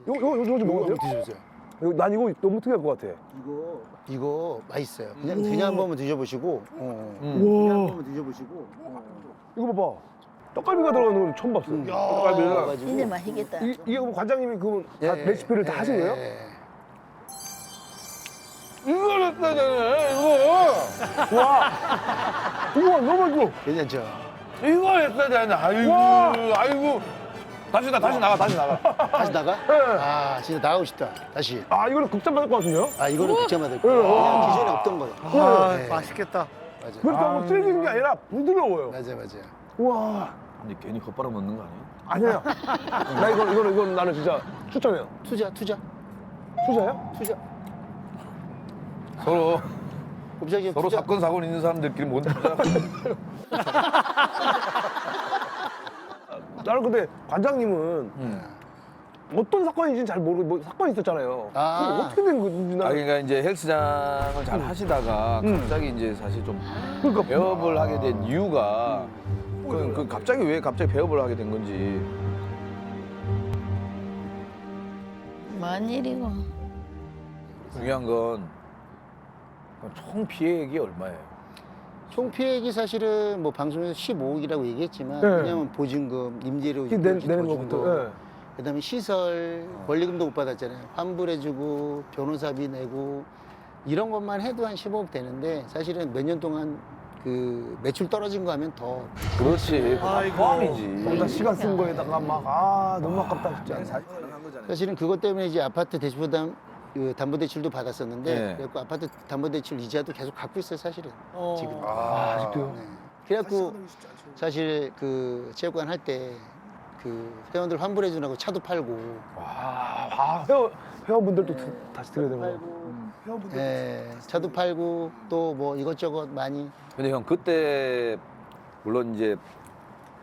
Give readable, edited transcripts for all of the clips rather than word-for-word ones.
요거 좀 먹어도 돼요? 드셔보세요. 난 이거 너무 특이할 것 같아. 이거 맛있어요. 그냥 한 번만 드셔보시고. 그냥 한 우와. 번만 드셔보시고. 이거 봐봐. 떡갈비가 들어가는 건 처음 봤어. 떡갈비를. 먹어가지고. 진짜 맛있겠다. 이게 뭐 관장님이 그 예, 레시피를 다 하신 거예요? 이걸 했어야 되네, 이거. 와. 이거 너무 맛있어. 괜찮죠? 이걸 했어야 되네. 아이고, 와. 아이고. 다시 나가. 다시 나가? 네. 아, 진짜 나가고 싶다. 다시. 아, 이거는 극찬 받을 것 같은데요? 아, 이거는 극장마다 있고. 그냥 기존에 없던 거예요. 아, 네. 맛있겠다. 맞아. 그러니까 뭐 질기는 게 아니라 부드러워요. 맞아. 우와. 근데 괜히 겉바람 넣는 거 아니야? 아니야. 나 이거는 나는 진짜 추천해요. 투자. 투자요? 서로 곱창이 서로 투자. 사건 사고 있는 사람들끼리 못 하자. 나는 근데 관장님은 어떤 사건인지는 잘 모르고 뭐 사건이 있었잖아요. 아. 그게 어떻게 된 건지 아 나는. 그러니까 이제 헬스장을 잘 하시다가 갑자기 이제 사실 좀 그러니까 배업을 하게 된 이유가 그 갑자기 왜 배업을 하게 된 건지. 뭔 일이고. 중요한 건 총 피해액이 얼마예요? 총 피해액이 사실은 뭐 방송에서 15억이라고 얘기했지만 네. 왜냐면 보증금, 임대료 내는 보증금, 것부터. 예. 그다음에 시설 권리금도 못 받았잖아요. 환불해주고 변호사비 내고 이런 것만 해도 한 15억 되는데 사실은 몇 년 동안 그 매출 떨어진 거 하면 더 그렇지. 포함이지. 거기다 시간 쓴 거에다가 막 너무 아깝다 진짜. 사실은 그것 때문에 이제 아파트 대출보담 그 담보대출도 받았었는데 네. 그래갖고 아파트 담보대출 이자도 계속 갖고 있어요 사실은 지금. 아직도요? 네. 그래갖고 사실 그 체육관 할 때 그 회원들 환불해 주라고 차도 팔고 회원분들도 다시 드려야 되는 거. 예, 차도 팔고 또 뭐 이것저것 많이 근데 형 그때 물론 이제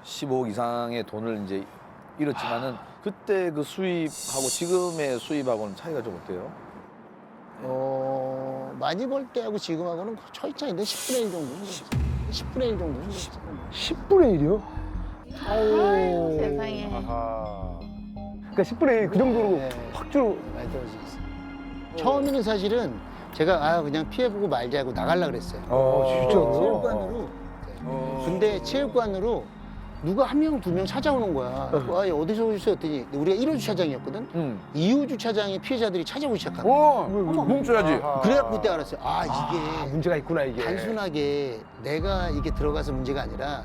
15억 이상의 돈을 이제 잃었지만은 그때 그 수입하고 지금의 수입하고는 차이가 좀 어때요? 많이 벌 때하고 지금하고는 차이 차인데 10분의 1 정도 10분의 1 정도 10분의 1이요? 아유, 세상에. 그러니까 10분의 1 그 정도로 네. 확 줄. 많이 떨어졌어요. 처음에는 사실은 제가 그냥 피해보고 말자고 나가려고 그랬어요. 진짜로? 체육관으로. 근데 체육관으로 누가 한 명, 두 명 찾아오는 거야. 어디서 오셨어요? 했더니 우리가 1호 주차장이었거든? 2호 주차장에 피해자들이 찾아오기 시작한 거야. 멈춰야지. 그래갖고 그때 알았어요. 이게 문제가 있구나 이게. 단순하게 내가 이게 들어가서 문제가 아니라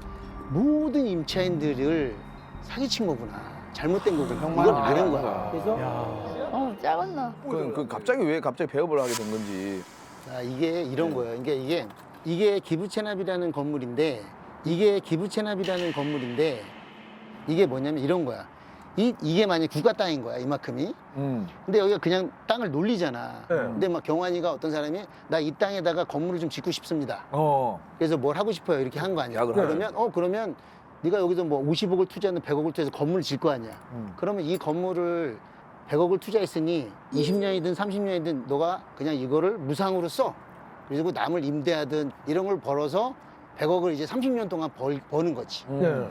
모든 임차인들을 사기친 거구나. 잘못된 거구나. 이걸 아는 거야. 그래서 작은 너. 그 갑자기 왜 배업을 하게 된 건지. 이게 이런 거예요. 그러니까 이게 기부채납이라는 건물인데 이게 뭐냐면 이런 거야. 이게 만약 국가 땅인 거야, 이만큼이. 근데 여기가 그냥 땅을 놀리잖아. 네. 근데 막 경환이가 어떤 사람이 나 이 땅에다가 건물을 좀 짓고 싶습니다. 그래서 뭘 하고 싶어요 이렇게 한 거 아니야. 약을 그러면 네가 여기서 뭐 50억을 투자하는 100억을 투자해서 건물을 질 거 아니야. 그러면 이 건물을 100억을 투자했으니 20년이든 30년이든 너가 그냥 이거를 무상으로 써. 그리고 남을 임대하든 이런 걸 벌어서 100억을 이제 30년 동안 버는 거지. 네.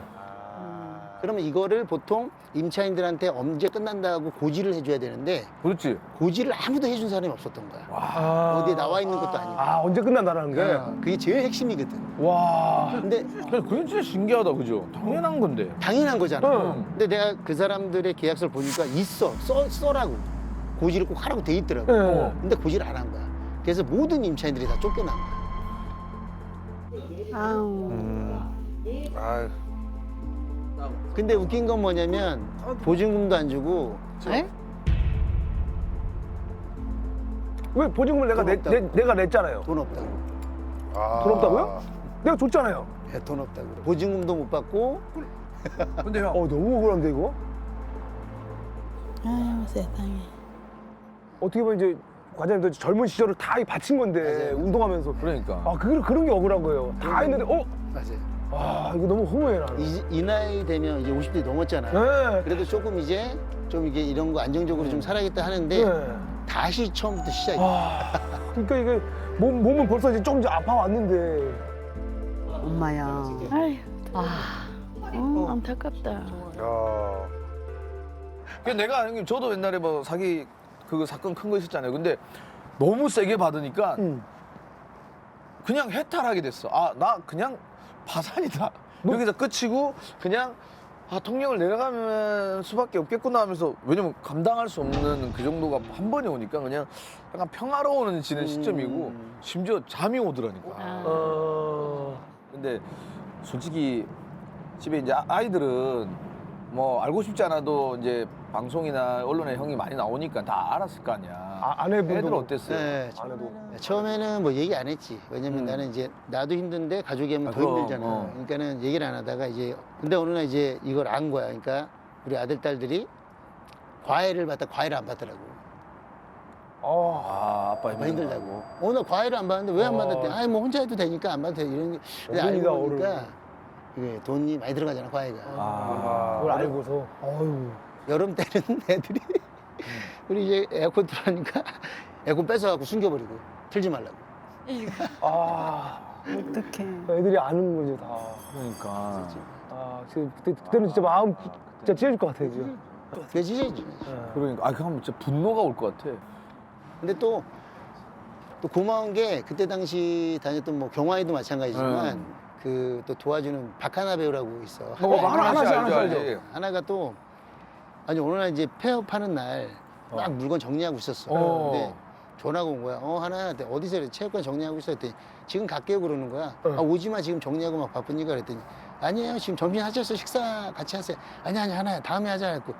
그러면 이거를 보통 임차인들한테 언제 끝난다고 고지를 해줘야 되는데 그렇지. 고지를 아무도 해준 사람이 없었던 거야. 어디에 나와 있는 것도 아니고. 언제 끝난다라는 게. 그게 제일 핵심이거든. 와. 근데 그게 진짜 신기하다, 그죠? 당연한 건데. 당연한 거잖아. 응. 근데 내가 그 사람들의 계약서를 보니까 써라고. 고지를 꼭 하라고 돼 있더라고. 네. 근데 고지를 안 한 거야. 그래서 모든 임차인들이 다 쫓겨난 거야. 아우. 아유. 근데 웃긴 건 뭐냐면 보증금도 안 주고 에? 왜 보증금을 돈 없다고. 내가 냈잖아요. 돈 없다고. 돈 없다고요? 내가 줬잖아요. 돈 없다고. 보증금도 못 받고 근데 형. 너무 억울한데 이거? 아유, 세상에. 어떻게 보면 이제 과장님도 젊은 시절을 다 바친 건데 맞아요. 운동하면서. 그러니까. 그런 게 억울한 거예요. 다 했는데 맞아요. 이거 너무 허무해 나는. 이 나이 되면 이제 50대 넘었잖아. 네. 그래도 조금 이제 좀 이게 이런 거 안정적으로 좀 살아야겠다 하는데 네. 다시 처음부터 시작이야. 그러니까 이게 몸은 벌써 이제 조금 아파 왔는데. 엄마야. 아유. 안타깝다. 내가 형님 저도 옛날에 뭐 사기 그거 사건 큰 거 있었잖아요. 근데 너무 세게 받으니까 그냥 해탈하게 됐어. 아, 나 그냥 파산이다. 여기서 끝이고 그냥 통령을 내려가면 수밖에 없겠구나 하면서 왜냐면 감당할 수 없는 그 정도가 한 번에 오니까 그냥 약간 평화로워지는 시점이고 심지어 잠이 오더라니까. 근데 솔직히 집에 이제 아이들은 뭐 알고 싶지 않아도 이제 방송이나 언론에 형이 많이 나오니까 다 알았을 거 아니야. 아내분도 애들 어땠어요? 네, 처음에는 뭐 얘기 안 했지. 왜냐면 나는 이제 나도 힘든데 가족이 하면 더 그럼, 힘들잖아. 그러니까는 얘기를 안 하다가 이제 근데 어느 날 이제 이걸 안 거야. 그러니까 우리 아들 딸들이 과외를 받다 과외를 안 받더라고. 아빠 힘들다고. 오늘 과외를 안 받는데 왜 안 받았대? 아이 뭐 혼자 해도 되니까 안 받아도 돼. 이런 게 근데 어른이다, 알고 보니까 어른. 이게 돈이 많이 들어가잖아 과외가. 그걸 알고서. 어휴. 여름 때는 애들이 우리 이제 에어컨 틀어니까 에어컨 뺏어갖고 숨겨버리고 틀지 말라고. 아, 어떡해. 애들이 아는 거지 다. 그러니까. 그때는 진짜 마음 진짜 찢어질 것 같아요, 지금. 그게 찢어지지. 그러니까 그럼 진짜 분노가 올 것 같아. 근데 또 고마운 게 그때 당시 다녔던 뭐 경화에도 마찬가지지만 그 또 도와주는 박하나 배우라고 있어. 하나씩 알죠. 하나가 또 아니 어느 날 이제 폐업하는 날 막 물건 정리하고 있었어. 근데 전화가 온 거야. 하나 어디서 이래? 체육관 정리하고 있어 했더니 지금 갈게요 그러는 거야. 아, 오지 마 지금 정리하고 막 바쁘니까 그랬더니 아니에요 지금 점심 하셨어 식사 같이 하세요. 아니 하나야 다음에 하자 했고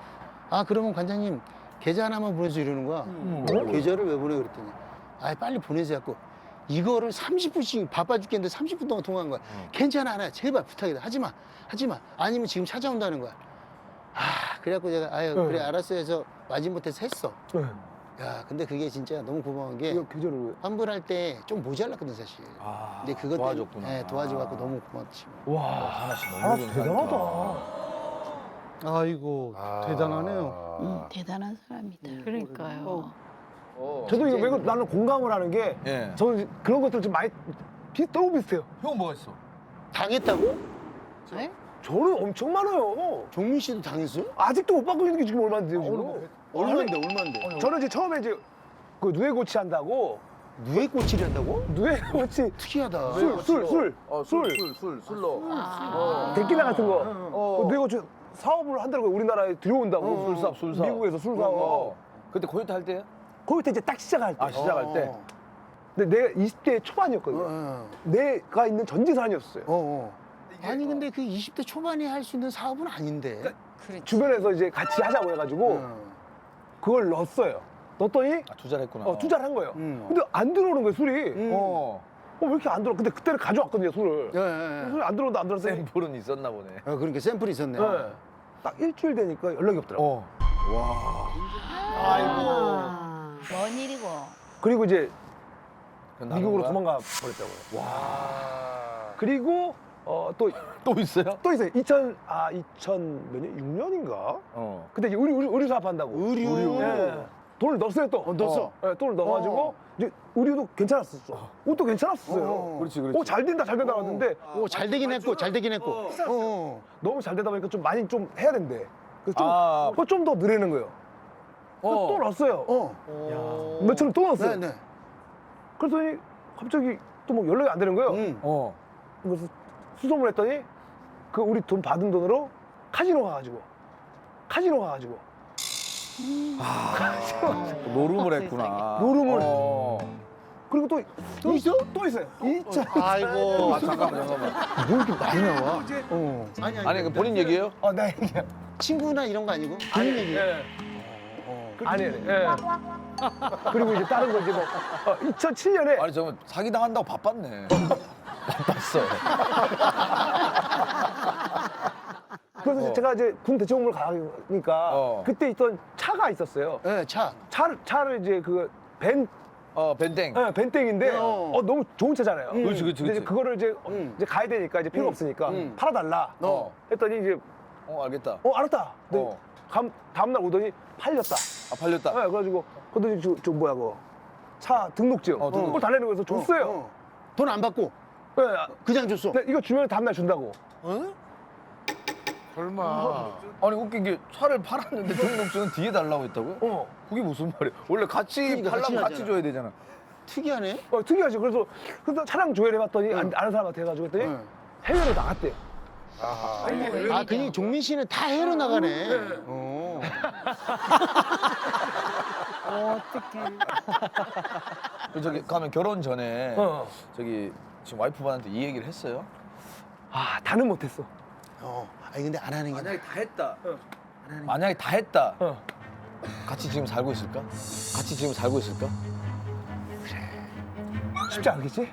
아 그러면 관장님 계좌 하나만 보내줘 이러는 거야. 계좌를 왜 보내 그랬더니 아 빨리 보내세요 갖고 이거를 30분씩 바빠 죽겠는데 30분 동안 통화한 거야. 괜찮아 하나야 제발 부탁이다 하지마 아니면 지금 찾아온다는 거야. 그래갖고 제가 아유 그래 알았어 해서 마지못해서 했어. 네. 야 근데 그게 진짜 너무 고마운 게 이거 계절을 왜? 환불할 때 좀 모자랐거든 사실. 근데 그것 도와줬구나. 때문에 도와줘갖고 너무 고맙지. 와, 하나씩 너무 하나씩 대단하다. 아이고 대단하네요. 대단한 사람이다. 그러니까요. 저도 이거 왜 나는 공감을 하는 게 예. 저는 그런 것들 좀 많이 너무 비슷해요. 형 뭐가 있어? 당했다고? 네? 저는 엄청 많아요. 종민 씨도 당했어요? 아직도 못 바꾸는 게 지금 얼마인데요, 지금? 얼마인데? 저는 이제 처음에 이제 그 누에 고치 한다고 누에 꼬치를 한다고? 누에 고치 특이하다. 술로. 데킬라 같은 거 누에 고치 사업을 한다고 우리나라에 들여온다고 술사업. 미국에서 술 사업. 그때 코요태 할 때야? 거기서 이제 딱 시작할 때. 시작할 때. 근데 내가 20대 초반이었거든요. 내가 있는 전 재산이었어요. 아니 근데 그 20대 초반에 할 수 있는 사업은 아닌데. 주변에서 이제 같이 하자고 해가지고 그걸 넣었어요. 넣었더니 투자를 했구나. 투자를 한 거예요. 근데 안 들어오는 거예요, 술이. 왜 이렇게 안 들어? 근데 그때는 가져왔거든요, 술을. 술이 안 들어온다, 안 들어왔어요. 샘플은 있었나 보네. 그러니까 샘플이 있었네. 네. 딱 일주일 되니까 연락이 없더라고. 먼 일이고. 그리고 이제 그건 미국으로 나눈 거야? 도망가 버렸다고요. 그리고 또 있어요? 또 있어요. 2000 몇 년? 6년인가? 그때 이제 의류 사업한다고. 의류? 예. 돈을 넣었어요 또. 넣었어? 예, 돈을 넣어가지고 이제 의류도 괜찮았었어. 옷도 괜찮았었어요. 그렇지. 잘 된다 하는데 잘 되긴 했고 잘 되긴 했고. 너무 잘 되다 보니까 좀 많이 좀 해야 된대. 그래서 좀 더 늘리는 거예요. 그래서 또 넣었어요. 몇천원 또 넣었어요. 네. 그랬더니 갑자기 또 뭐 연락이 안 되는 거예요. 그래서 수소문 했더니 그 우리 돈 받은 돈으로 카지노 가가지고 노름을 했구나. 노름을. 그리고 또 있어? 또 있어요. 아이고. 잠깐만. 뭐 이렇게 많이 나와? 아니, 그 본인 얘기예요? 나 얘기야. 친구나 이런 거 아니고? 본인 얘기. 아니. 그리고 이제 다른 거 이제 뭐 2007년에 아니, 저거 사기 당한다고 바빴네. 바빴어. 그래서 제가 이제 군 대청을 가니까 그때 있던 차가 있었어요. 네, 차를 이제 그 밴댕. 벤땡인데 너무 좋은 차잖아요. 그렇지. 근데 이제 그거를 이제 가야 되니까 이제 필요 없으니까 팔아달라. 했더니 이제 알겠다. 알았다. 근데 다음날 오더니 팔렸다. 팔렸다. 네, 그래가지고 그랬더니 저 뭐야 그거 차 등록증 그걸 달래는 거에서 줬어요. 돈 안 받고 네, 그냥 줬어. 근데 이거 주면 다음날 준다고. 설마. 아니 웃긴 게 차를 팔았는데 등록증은 뒤에 달라고 했다고요? 그게 무슨 말이야? 원래 같이 그러니까 같이 팔려면 같이 하잖아. 줘야 되잖아. 특이하네. 특이하지. 그래서 차량 조회를 해봤더니 아는 사람한테 해가지고 했더니 응. 해외로 나갔대. 아, 그니 종민 씨는 다 해로 나가네. 어. 저기 가면 결혼 전에 어. 저기 지금 와이프분한테 이 얘기를 했어요? 아, 다는 못했어. 아니 근데 안 하는 게 나아. 다 했다. 만약에 다 했다. 어. 같이 지금 살고 있을까? 같이 지금 살고 있을까? 쉽지 않겠지?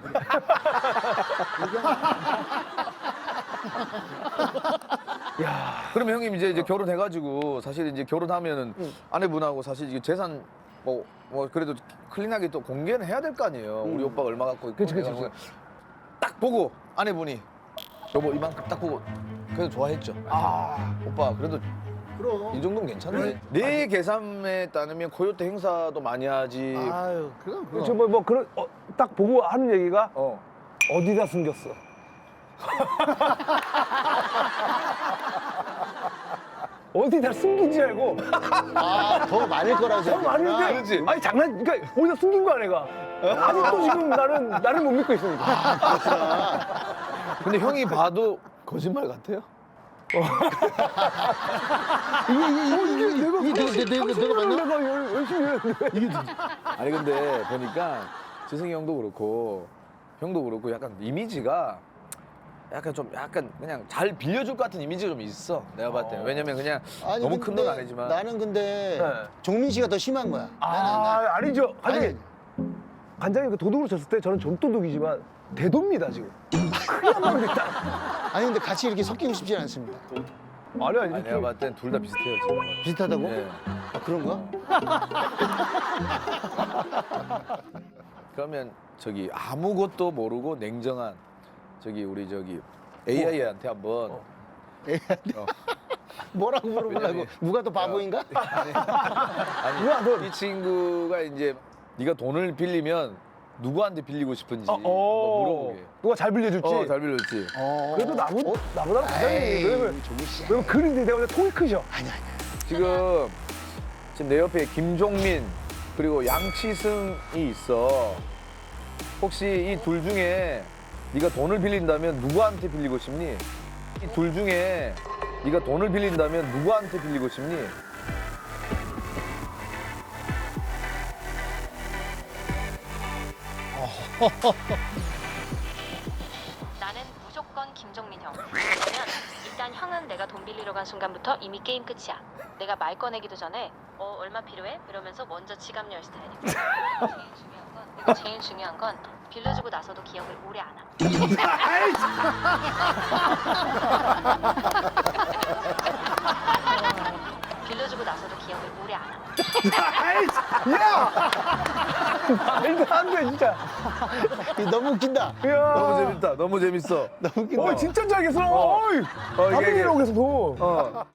야, 그러면 형님 이제 결혼해가지고 사실 이제 결혼하면은 아내분하고 사실 이게 재산 뭐 그래도 클린하게 또 공개는 해야 될 거 아니에요. 우리 오빠가 얼마 갖고 있고. 그치, 그치, 해가지고 딱 보고 아내분이 여보 이만큼 딱 보고 그래도 좋아했죠. 아, 오빠 그래도 그럼. 이 정도면 괜찮네. 내 계산에 따르면 코요태 행사도 많이 하지. 아유, 그럼. 뭐 그런 딱 보고 하는 얘기가 어. 어디다 숨겼어? 어디다 숨긴지 알고 아, 더 많을 거라고 참 생각했구나. 많은데 그렇지. 아니 장난 그러니까 어디다 숨긴 거야 내가 아직도 지금 나를 못 믿고 있으니까 근데 형이 봐도 거짓말 같아요? 내가 맞나? 내가 열심히 했는데 아니 근데 보니까 지승이 형도 그렇고 형도 그렇고 약간 이미지가 약간 그냥 잘 빌려줄 것 같은 이미지가 좀 있어 내가 봤을 때는. 왜냐면 그냥 아니, 너무 큰 돈 근데 아니지만 나는 근데 네. 종민 씨가 더 심한 거야. 아니죠 아니, 아니 간장이 그 도둑으로 쳤을 때 저는 좀도둑이지만 대도입니다 지금 크게 한 방에 됐다 아니 근데 같이 이렇게 섞이고 싶지 않습니다. 아니 아니, 내가 봤을 땐 둘 다 비슷해요 지금. 비슷하다고? 네. 아, 그런가? 그러면 저기 아무것도 모르고 냉정한 우리 AI한테 한번 뭐라고 물어보려고? 왜냐면- 누가 더 바보인가? 아니 이 친구가 이제 네가 돈을 빌리면 누구한테 빌리고 싶은지 한번 물어보게. 누가 잘 빌려줄지 잘 빌려줬지. 그래도 나보다는 가장이 에이, 왜냐면 종민 씨. 그런데 내가 통이 크죠 아니야. 지금 내 옆에 김종민 그리고 양치승이 있어. 혹시 이 둘 중에 네가 돈을 빌린다면 누구한테 빌리고 싶니? 이 둘 중에 네가 돈을 빌린다면 누구한테 빌리고 싶니? 나는 무조건 김종민 형. 왜냐면 일단 형은 내가 돈 빌리러 간 순간부터 이미 게임 끝이야. 내가 말 꺼내기도 전에 얼마 필요해? 이러면서 먼저 지갑 열 스타일이고. 제일 중요한 건 빌려주고 나서도 기억을 오래 안 함. 빌려주고 나서도 기억을 오래 안 함. 말도 안 돼 진짜 너무 웃긴다. 이야. 너무 재밌다. 너무 재밌어. 너무 웃긴다. 진짜 잘 알겠어 어이 이게- 다 빌리라고 해서 돈